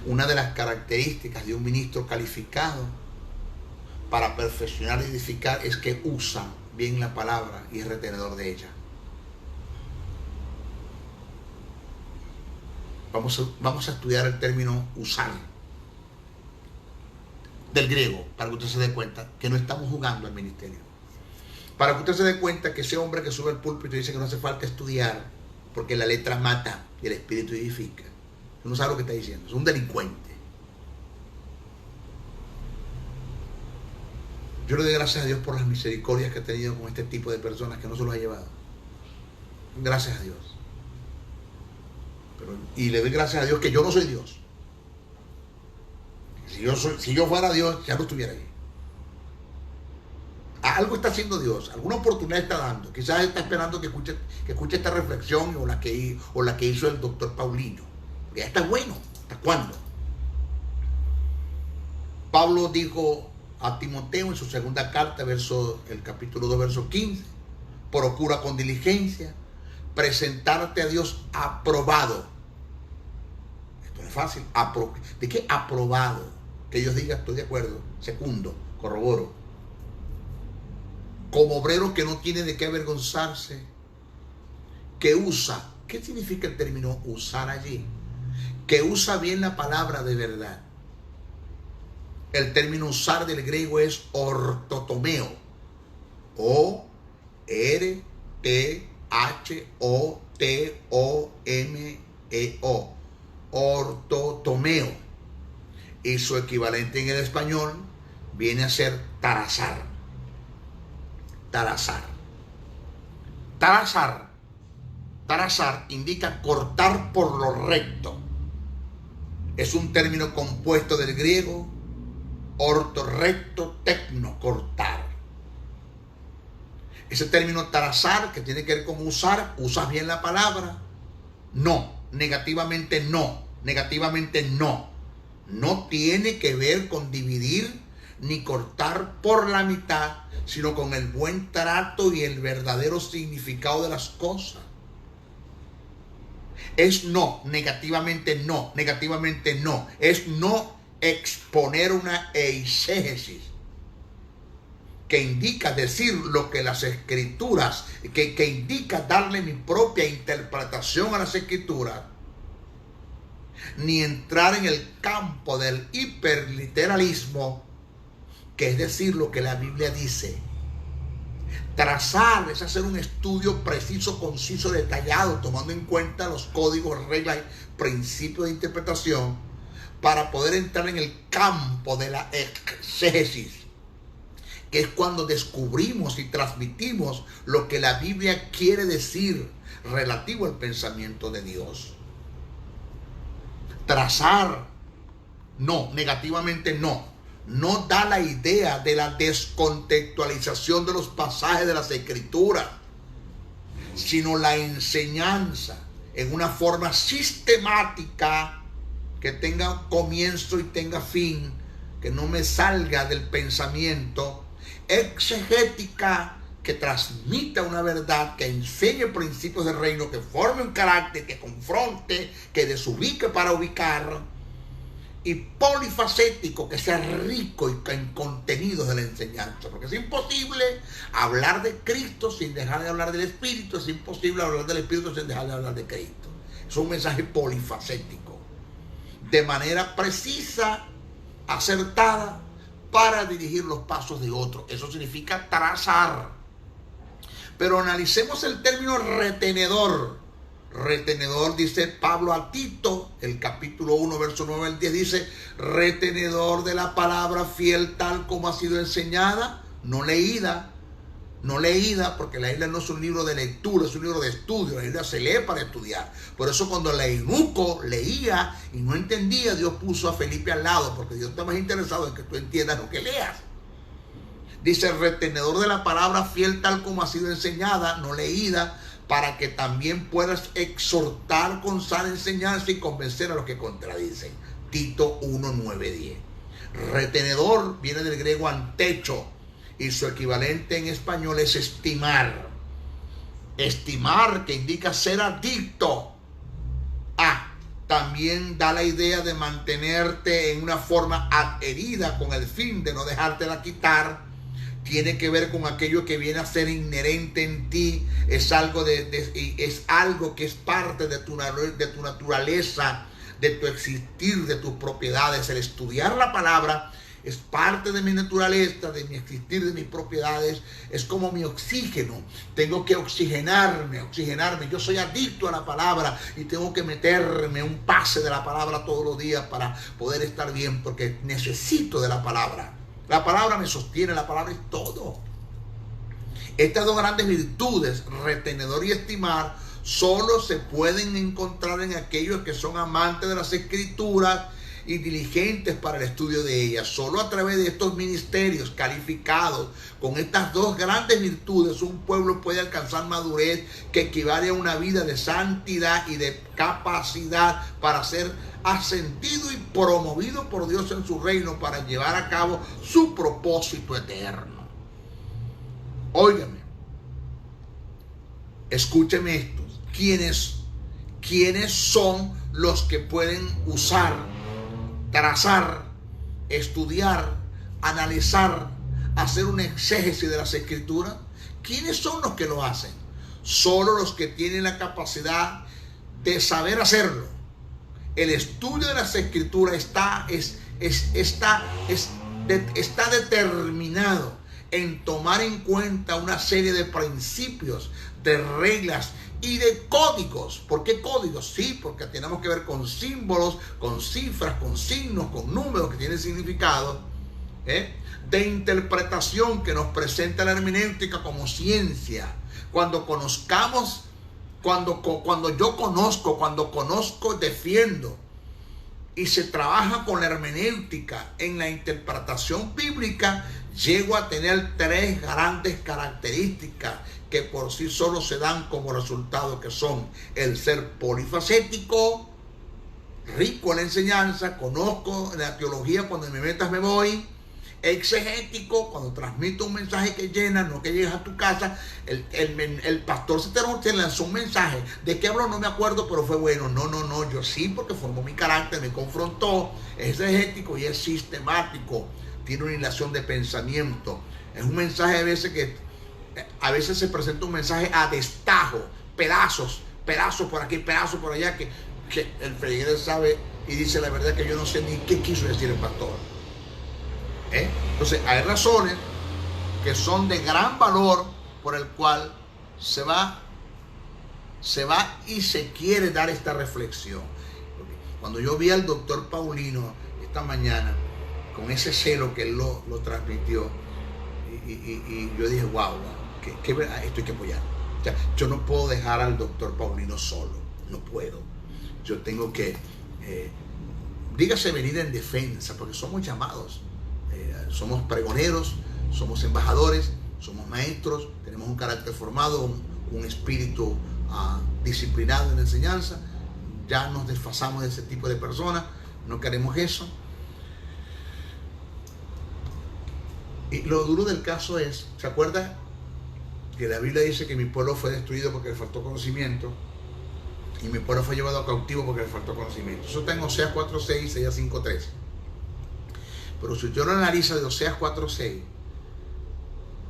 Una de las características de un ministro calificado para perfeccionar y edificar es que usa bien la palabra y es retenedor de ella. Vamos a estudiar el término usar del griego, para que usted se dé cuenta que no estamos jugando al ministerio. Para que usted se dé cuenta que ese hombre que sube al púlpito y dice que no hace falta estudiar porque la letra mata y el espíritu edifica, no sabe lo que está diciendo, es un delincuente. Yo le doy gracias a Dios por las misericordias que ha tenido con este tipo de personas que no se los ha llevado. Gracias a Dios. Y le doy gracias a Dios que yo no soy Dios. Si yo fuera Dios, ya no estuviera ahí. Algo está haciendo Dios, alguna oportunidad está dando. Quizás está esperando que escuche esta reflexión o la que hizo el doctor Paulino. Ya está bueno. ¿Hasta cuándo? Pablo dijo a Timoteo en su segunda carta, el capítulo 2, verso 15: procura con diligencia presentarte a Dios aprobado. Esto no es fácil. ¿De qué aprobado? Que Dios diga, estoy de acuerdo, secundo, corroboro. Como obrero que no tiene de qué avergonzarse, que usa. ¿Qué significa el término usar allí? Que usa bien la palabra de verdad. El término usar del griego es ortotomeo. O-R-T-H-O-T-O-M-E-O. Ortotomeo. Y su equivalente en el español viene a ser tarazar. Tarazar. Tarazar. Tarazar indica cortar por lo recto. Es un término compuesto del griego orto, recto, tecno, cortar. Ese término tarazar, que tiene que ver con usar, usas bien la palabra. No, negativamente no, negativamente no. No tiene que ver con dividir ni cortar por la mitad, sino con el buen trato y el verdadero significado de las cosas. Es no, negativamente no, negativamente no. Es no exponer una eisegesis, que indica decir lo que las escrituras, que indica darle mi propia interpretación a las escrituras, ni entrar en el campo del hiperliteralismo, que es decir lo que la Biblia dice. Trazar es hacer un estudio preciso, conciso, detallado, tomando en cuenta los códigos, reglas y principios de interpretación, para poder entrar en el campo de la exégesis, que es cuando descubrimos y transmitimos lo que la Biblia quiere decir relativo al pensamiento de Dios. Trazar, no, negativamente no. No da la idea de la descontextualización de los pasajes de las Escrituras, sino la enseñanza en una forma sistemática que tenga comienzo y tenga fin, que no me salga del pensamiento, exegética, que transmita una verdad, que enseñe principios del reino, que forme un carácter, que confronte, que desubique para ubicar, y polifacético, que sea rico y en contenidos de la enseñanza, porque es imposible hablar de Cristo sin dejar de hablar del Espíritu, es imposible hablar del Espíritu sin dejar de hablar de Cristo. Es un mensaje polifacético, de manera precisa, acertada, para dirigir los pasos de otro. Eso significa trazar. Pero analicemos el término retenedor. Retenedor, dice Pablo a Tito, el capítulo 1, verso 9 al 10, dice: retenedor de la palabra fiel tal como ha sido enseñada, no leída, porque la Biblia no es un libro de lectura, es un libro de estudio. La Biblia se lee para estudiar. Por eso cuando el eunuco leía y no entendía, Dios puso a Felipe al lado, porque Dios está más interesado en que tú entiendas lo que leas. Dice: retenedor de la palabra fiel tal como ha sido enseñada, no leída, para que también puedas exhortar con sana enseñanza y convencer a los que contradicen. Tito 1, 9, 10. Retenedor viene del griego antecho, y su equivalente en español es estimar. Estimar, que indica ser adicto a. También da la idea de mantenerte en una forma adherida con el fin de no dejártela quitar. Tiene que ver con aquello que viene a ser inherente en ti. Es algo es algo que es parte de tu naturaleza, de tu existir, de tus propiedades. El estudiar la palabra es parte de mi naturaleza, de mi existir, de mis propiedades. Es como mi oxígeno. Tengo que oxigenarme. Yo soy adicto a la palabra y tengo que meterme un pase de la palabra todos los días para poder estar bien, porque necesito de la palabra. La palabra me sostiene, la palabra es todo. Estas dos grandes virtudes, retenedor y estimar, solo se pueden encontrar en aquellos que son amantes de las Escrituras y diligentes para el estudio de ellas. Solo a través de estos ministerios calificados con estas dos grandes virtudes, un pueblo puede alcanzar madurez que equivale a una vida de santidad y de capacidad para ser ascendido y promovido por Dios en su reino, para llevar a cabo su propósito eterno. Óigame, escúcheme esto. ¿Quiénes son los que pueden usar, trazar, estudiar, analizar, hacer una exégesis de las Escrituras? ¿Quiénes son los que lo hacen? Solo los que tienen la capacidad de saber hacerlo. El estudio de las Escrituras está determinado en tomar en cuenta una serie de principios, de reglas y de códigos. ¿Por qué códigos? Sí, porque tenemos que ver con símbolos, con cifras, con signos, con números que tienen significado, de interpretación que nos presenta la hermenéutica como ciencia. Cuando conozcamos, cuando yo conozco, defiendo, y se trabaja con la hermenéutica en la interpretación bíblica, llego a tener tres grandes características que por sí solos se dan como resultado, que son el ser polifacético, rico en la enseñanza, conozco la teología, cuando me metas me voy, exegético, cuando transmito un mensaje que llena, no que llegas a tu casa. El pastor se lanzó un mensaje, ¿de qué habló? No me acuerdo, pero fue bueno. No, yo sí, porque formó mi carácter, me confrontó, es exegético y es sistemático, tiene una hilación de pensamiento. Es un mensaje a veces se presenta un mensaje a destajo, pedazos por aquí, pedazos por allá, que el predicador sabe y dice la verdad que yo no sé ni qué quiso decir el pastor. Entonces hay razones que son de gran valor por el cual se va y se quiere dar esta reflexión. Porque cuando yo vi al doctor Paulino esta mañana con ese celo que él lo transmitió, y yo dije wow, esto hay que apoyar. O sea, yo no puedo dejar al doctor Paulino solo, no puedo. Yo tengo que dígase venir en defensa, porque somos llamados. Somos pregoneros, somos embajadores, somos maestros, tenemos un carácter formado, un espíritu disciplinado en la enseñanza. Ya nos desfasamos de ese tipo de personas, no queremos eso. Y lo duro del caso es, ¿se acuerda que la Biblia dice que mi pueblo fue destruido porque le faltó conocimiento? Y mi pueblo fue llevado cautivo porque le faltó conocimiento. Eso está en Oseas 4:6, Isaías 5:13. Pero si usted lo analiza de Oseas 4:6,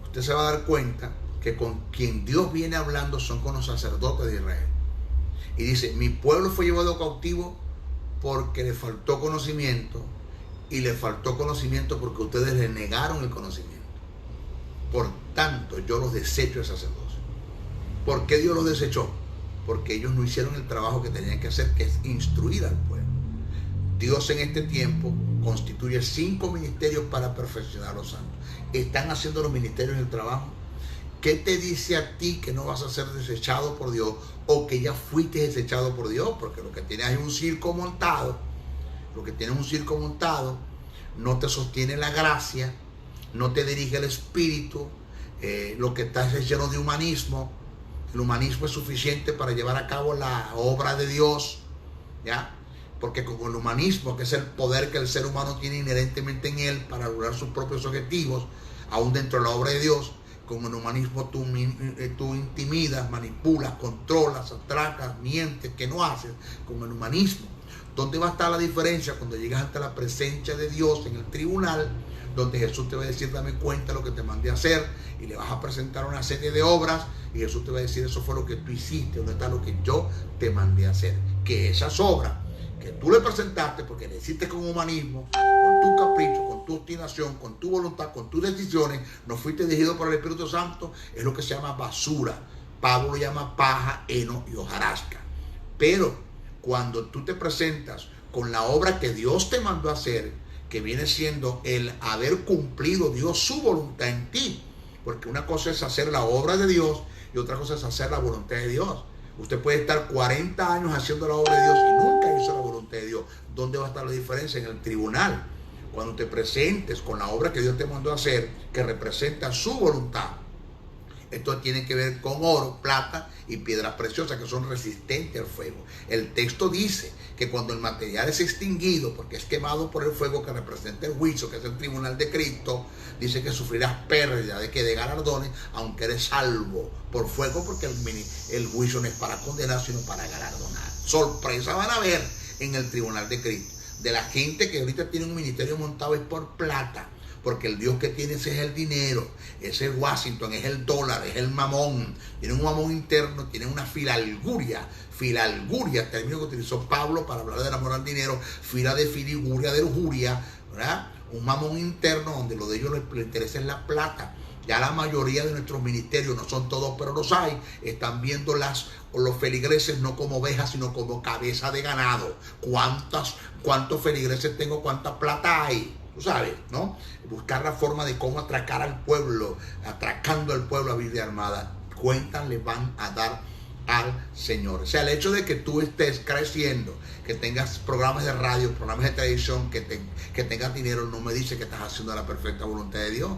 usted se va a dar cuenta que con quien Dios viene hablando son con los sacerdotes de Israel. Y dice, mi pueblo fue llevado cautivo porque le faltó conocimiento, y le faltó conocimiento porque ustedes le negaron el conocimiento. Por tanto, yo los desecho de sacerdocio. ¿Por qué Dios los desechó? Porque ellos no hicieron el trabajo que tenían que hacer, que es instruir al pueblo. Dios en este tiempo constituye 5 ministerios para perfeccionar a los santos. ¿Están haciendo los ministerios el trabajo? ¿Qué te dice a ti que no vas a ser desechado por Dios, o que ya fuiste desechado por Dios? Porque lo que tienes es un circo montado. Lo que tienes un circo montado, no te sostiene la gracia, no te dirige el espíritu, lo que estás es lleno de humanismo. El humanismo es suficiente para llevar a cabo la obra de Dios, ¿ya? Porque con el humanismo, que es el poder que el ser humano tiene inherentemente en él para lograr sus propios objetivos, aún dentro de la obra de Dios, con el humanismo tú intimidas, manipulas, controlas, atracas, mientes, que no haces. Con el humanismo, ¿dónde va a estar la diferencia cuando llegas ante la presencia de Dios en el tribunal, donde Jesús te va a decir, dame cuenta de lo que te mandé a hacer, y le vas a presentar una serie de obras, y Jesús te va a decir, eso fue lo que tú hiciste, ¿dónde está lo que yo te mandé a hacer? Que esas obras que tú le presentaste, porque le hiciste con humanismo, con tu capricho, con tu obstinación, con tu voluntad, con tus decisiones, no fuiste dirigido por el Espíritu Santo, es lo que se llama basura. Pablo lo llama paja, heno y hojarasca. Pero cuando tú te presentas con la obra que Dios te mandó a hacer, que viene siendo el haber cumplido Dios su voluntad en ti, porque una cosa es hacer la obra de Dios y otra cosa es hacer la voluntad de Dios. Usted puede estar 40 años haciendo la obra de Dios y nunca hizo la voluntad de Dios. ¿Dónde va a estar la diferencia? En el tribunal. Cuando te presentes con la obra que Dios te mandó a hacer, que representa su voluntad. Esto tiene que ver con oro, plata y piedras preciosas que son resistentes al fuego. El texto dice que cuando el material es extinguido, porque es quemado por el fuego que representa el juicio, que es el tribunal de Cristo, dice que sufrirás pérdida de galardones, aunque eres salvo por fuego, porque el juicio no es para condenar, sino para galardonar. Sorpresa van a ver en el tribunal de Cristo. De la gente que ahorita tiene un ministerio montado es por plata. Porque el Dios que tienes es el dinero, es el Washington, es el dólar, es el mamón. Tiene un mamón interno, tiene una filalguria, término que utilizó Pablo para hablar del amor al dinero, fila de filiguria, de lujuria, ¿verdad? Un mamón interno donde lo de ellos les interesa es la plata. Ya la mayoría de nuestros ministerios, no son todos, pero los hay, están viendo los feligreses no como ovejas, sino como cabeza de ganado. ¿Cuántos feligreses tengo? ¿Cuánta plata hay? Tú sabes, ¿no? Buscar la forma de cómo atracar al pueblo, atracando al pueblo a vida armada. Cuentas le van a dar al Señor. O sea, el hecho de que tú estés creciendo, que tengas programas de radio, programas de televisión, que tengas dinero, no me dice que estás haciendo la perfecta voluntad de Dios.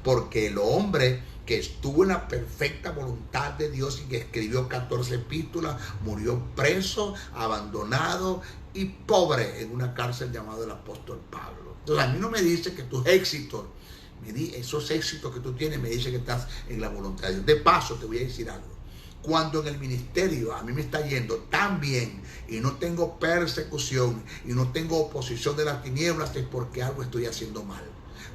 Porque el hombre que estuvo en la perfecta voluntad de Dios y que escribió 14 epístolas, murió preso, abandonado y pobre en una cárcel llamada el apóstol Pablo. Entonces a mí no me dice que tus éxitos, esos éxitos que tú tienes, me dice que estás en la voluntad de Dios. De paso, te voy a decir algo. Cuando en el ministerio a mí me está yendo tan bien y no tengo persecución y no tengo oposición de las tinieblas, es porque algo estoy haciendo mal.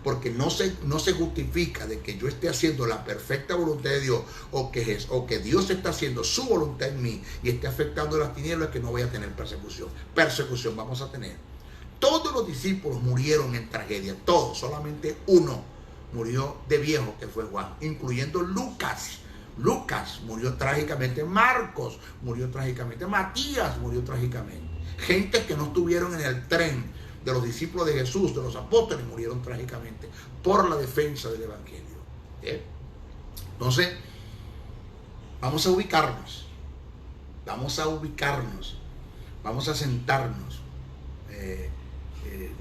Porque no se justifica de que yo esté haciendo la perfecta voluntad de Dios o que Dios está haciendo su voluntad en mí y esté afectando las tinieblas, que no voy a tener persecución. Persecución vamos a tener. Todos los discípulos murieron en tragedia, todos, solamente uno murió de viejo, que fue Juan, incluyendo Lucas. Lucas murió trágicamente, Marcos murió trágicamente, Matías murió trágicamente. Gente que no estuvieron en el tren de los discípulos de Jesús, de los apóstoles, murieron trágicamente por la defensa del evangelio. Entonces, vamos a ubicarnos, vamos a sentarnos.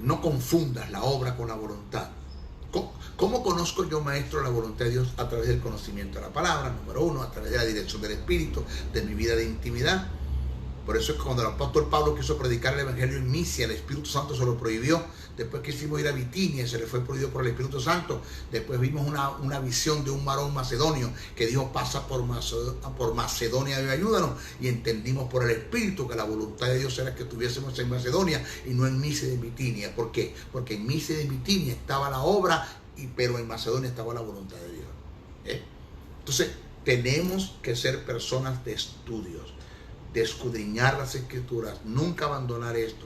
No confundas la obra con la voluntad. ¿Cómo conozco yo, maestro, la voluntad de Dios? A través del conocimiento de la palabra, número uno, a través de la dirección del Espíritu, de mi vida de intimidad. Por eso es que cuando el apóstol Pablo quiso predicar el evangelio en Misia, el Espíritu Santo se lo prohibió. Después quisimos ir a Bitinia, se le fue prohibido por el Espíritu Santo. Después vimos una visión de un varón macedonio que dijo: pasa por Macedonia y ayúdanos. Y entendimos por el Espíritu que la voluntad de Dios era que estuviésemos en Macedonia y no en Misia de Bitinia. ¿Por qué? Porque en Misia de Bitinia estaba la obra, pero en Macedonia estaba la voluntad de Dios. Entonces, tenemos que ser personas de estudios, de escudriñar las escrituras, nunca abandonar esto.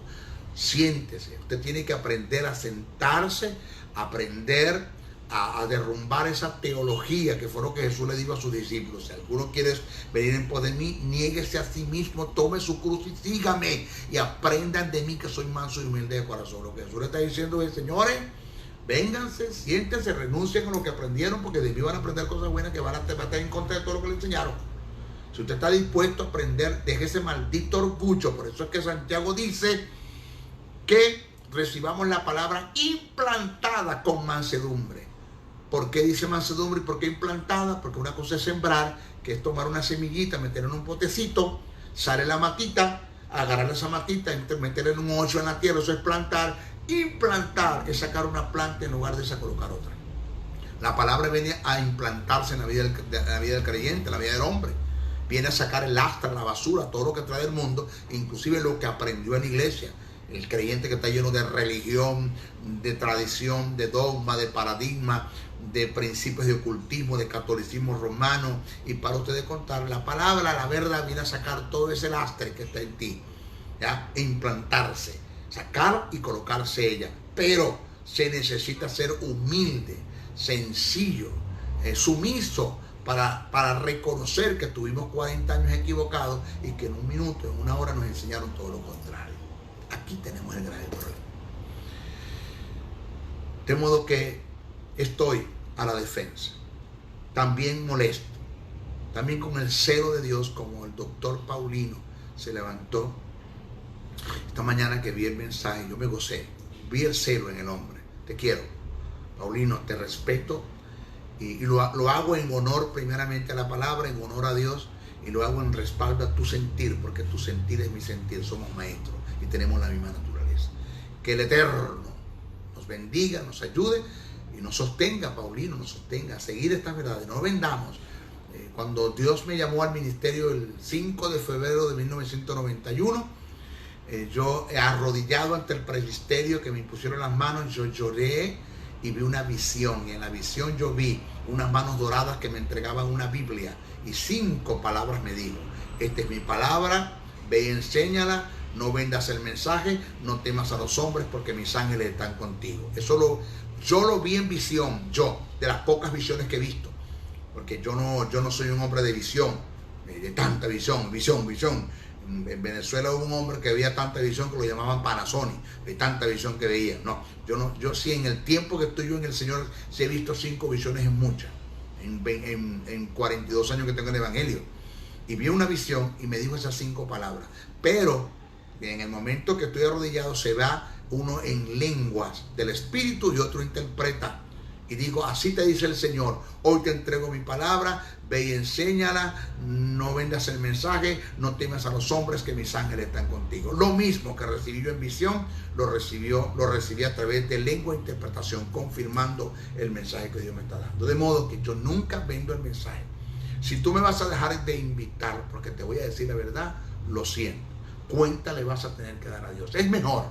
Siéntese, usted tiene que aprender a sentarse, aprender a derrumbar esa teología que fue lo que Jesús le dijo a sus discípulos. Si alguno quiere venir en pos de mí, niéguese a sí mismo, tome su cruz y sígame, y aprendan de mí, que soy manso y humilde de corazón. Lo que Jesús le está diciendo es: señores, vénganse, siéntense, renuncien a lo que aprendieron, porque de mí van a aprender cosas buenas que van a estar en contra de todo lo que le enseñaron. Si usted está dispuesto a aprender, deje ese maldito orgullo. Por eso es que Santiago dice que recibamos la palabra implantada con mansedumbre. ¿Por qué dice mansedumbre y por qué implantada? Porque una cosa es sembrar, que es tomar una semillita, meterla en un potecito, sale la matita, agarrar esa matita, meterla en un hoyo en la tierra, eso es plantar. Implantar es sacar una planta en lugar de colocar otra. La palabra viene a implantarse en la vida del creyente, en la vida del hombre. Viene a sacar el lastre, la basura, todo lo que trae del mundo, inclusive lo que aprendió en la iglesia. El creyente que está lleno de religión, de tradición, de dogma, de paradigma, de principios de ocultismo, de catolicismo romano. Y para ustedes contar, la palabra, la verdad, viene a sacar todo ese lastre que está en ti, ¿ya? E implantarse, sacar y colocarse ella. Pero se necesita ser humilde, sencillo, sumiso, para reconocer que tuvimos 40 años equivocados y que en un minuto, en una hora nos enseñaron todo lo contrario. Aquí tenemos el grave problema. De modo que estoy a la defensa, también molesto, también con el celo de Dios, como el doctor Paulino se levantó esta mañana que vi el mensaje. Yo me gocé, vi el celo en el hombre. Te quiero, Paulino, te respeto. Y lo hago en honor primeramente a la palabra, en honor a Dios, y lo hago en respaldo a tu sentir, porque tu sentir es mi sentir. Somos maestros y tenemos la misma naturaleza. Que el Eterno nos bendiga, nos ayude y nos sostenga, Paulino, nos sostenga a seguir estas verdades. No vendamos. Cuando Dios me llamó al ministerio el 5 de febrero de 1991, yo arrodillado ante el presbiterio que me impusieron las manos, yo lloré y vi una visión, y en la visión yo vi unas manos doradas que me entregaban una Biblia, y 5 palabras me dijo: esta es mi palabra, ve y enséñala no vendas el mensaje, no temas a los hombres porque mis ángeles están contigo. Yo lo vi en visión, de las pocas visiones que he visto, porque yo no soy un hombre de visión, de tanta visión. En Venezuela hubo un hombre que veía tanta visión que lo llamaban Panasonic, de tanta visión que veía. Yo sí, en el tiempo que estoy yo en el Señor, sí he visto 5 visiones, en muchas, en 42 años que tengo en el Evangelio. Y vi una visión y me dijo esas 5 palabras. Pero en el momento que estoy arrodillado, se va uno en lenguas del Espíritu y otro interpreta. Y digo, así te dice el Señor, hoy te entrego mi palabra, ve y enséñala, no vendas el mensaje, no temas a los hombres que mis ángeles están contigo. Lo mismo que recibí yo en visión, lo recibí a través de lengua e interpretación, confirmando el mensaje que Dios me está dando. De modo que yo nunca vendo el mensaje. Si tú me vas a dejar de invitar, porque te voy a decir la verdad, lo siento. Cuenta le vas a tener que dar a Dios. Es mejor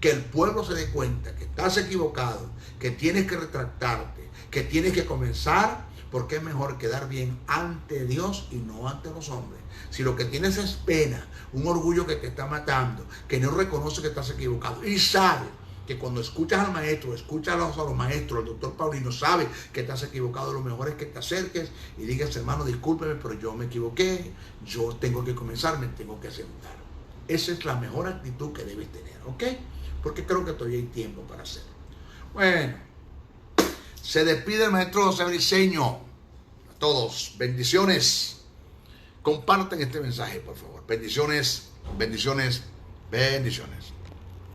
que el pueblo se dé cuenta que estás equivocado, que tienes que retractarte, que tienes que comenzar, porque es mejor quedar bien ante Dios y no ante los hombres. Si lo que tienes es pena, un orgullo que te está matando, que no reconoce que estás equivocado y sabe que cuando escuchas al maestro, escuchas a los maestros, al doctor Paulino, sabe que estás equivocado, lo mejor es que te acerques y digas, hermano, discúlpeme, pero yo me equivoqué, yo tengo que comenzar, me tengo que sentar. Esa es la mejor actitud que debes tener, ¿ok? Porque creo que todavía hay tiempo para hacerlo. Bueno, se despide el maestro José Briceño. A todos, bendiciones. Compartan este mensaje, por favor. Bendiciones, bendiciones, bendiciones.